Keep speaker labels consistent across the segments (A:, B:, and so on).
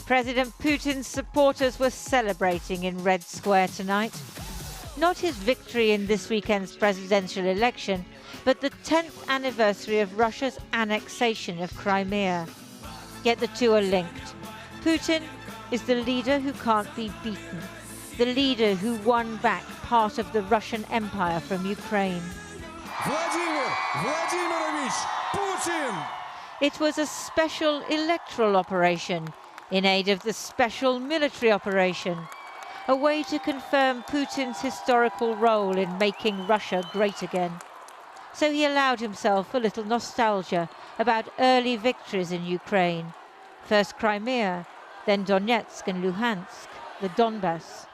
A: President Putin's supporters were celebrating in Red Square tonight. Not his victory in this weekend's presidential election, but the 10th anniversary of Russia's annexation of Crimea. Yet the two are linked. Putin is the leader who can't be beaten, the leader who won back part of the Russian Empire from Ukraine.
B: Vladimir Vladimirovich Putin!
A: It was a special electoral operation in aid of the special military operation, a way to confirm Putin's historical role in making Russia great again. So he allowed himself a little nostalgia about early victories in Ukraine. First Crimea, then Donetsk and Luhansk, the Donbass.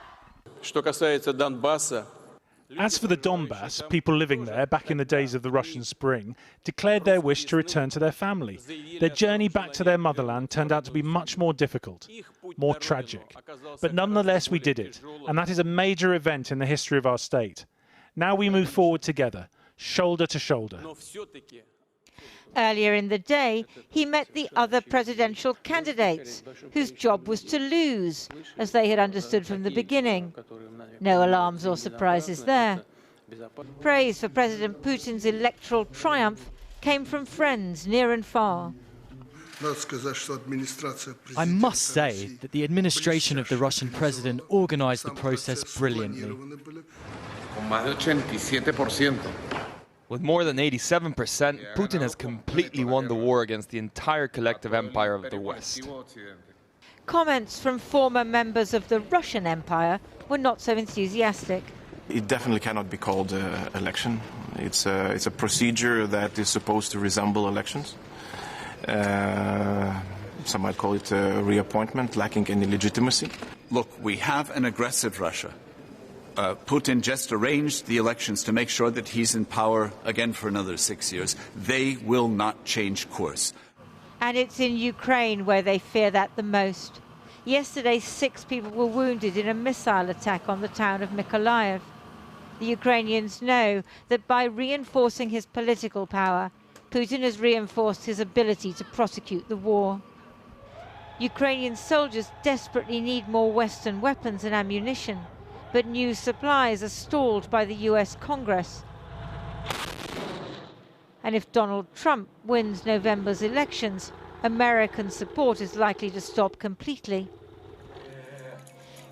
C: As for the Donbass, people living there back in the days of the Russian Spring declared their wish to return to their family. Their journey back to their motherland turned out to be much more difficult, more tragic. But nonetheless, we did it, and that is a major event in the history of our state. Now we move forward together, shoulder to shoulder.
A: Earlier in the day, he met the other presidential candidates, whose job was to lose, as they had understood from the beginning. No alarms or surprises there. Praise for President Putin's electoral triumph came from friends near and far.
D: I must say that the administration of the Russian president organized the process brilliantly.
E: With more than 87%, Putin has completely won the war against the entire collective empire of the West.
A: Comments from former members of the Russian Empire were not so enthusiastic.
F: It definitely cannot be called an election. It's a procedure that is supposed to resemble elections. Some might call it a reappointment, lacking any legitimacy.
G: Look, we have an aggressive Russia. Putin just arranged the elections to make sure that he's in power again for another 6 years. They will not change course.
A: And it's in Ukraine where they fear that the most. Yesterday, 6 people were wounded in a missile attack on the town of Mykolaiv. The Ukrainians know that by reinforcing his political power, Putin has reinforced his ability to prosecute the war. Ukrainian soldiers desperately need more Western weapons and ammunition, but new supplies are stalled by the US Congress. And if Donald Trump wins November's elections, American support is likely to stop completely.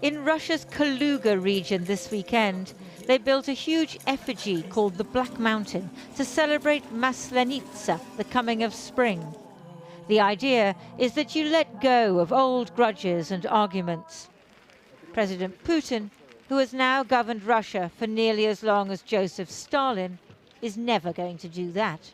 A: In Russia's Kaluga region this weekend, they built a huge effigy called the Black Mountain to celebrate Maslenitsa, the coming of spring. The idea is that you let go of old grudges and arguments. President Putin, who has now governed Russia for nearly as long as Joseph Stalin, is never going to do that.